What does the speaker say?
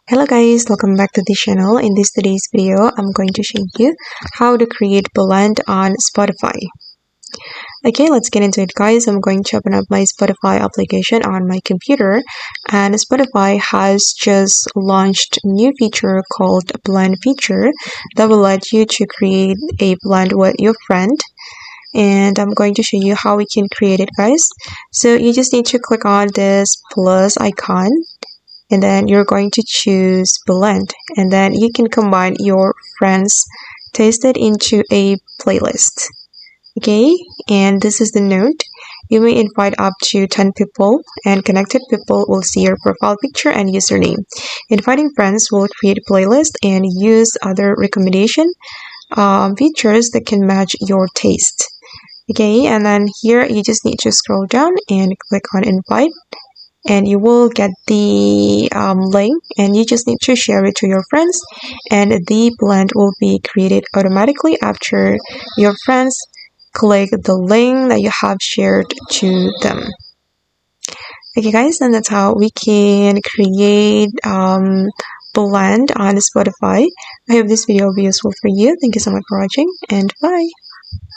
Hello guys, welcome back to the channel. In today's video, I'm going to show you how to create blend on Spotify. Okay, let's get into it guys. I'm going to open up my Spotify application on my computer, and Spotify has just launched a new feature called blend feature that will let you to create a blend with your friend. And I'm going to show you how we can create it guys. So you just need to click on this plus icon, and then you're going to choose blend, and then you can combine your friends tasted into a playlist. Okay, and this is the note. You may invite up to 10 people, and connected people will see your profile picture and username. Inviting friends will create a playlist and use other recommendation features that can match your taste. Okay, and then here you just need to scroll down and click on invite, and you will get the link, and you just need to share it to your friends, and the blend will be created automatically after your friends click the link that you have shared to them. Okay guys, and that's how we can create blend on Spotify. I hope this video will be useful for you. Thank you so much for watching, and bye.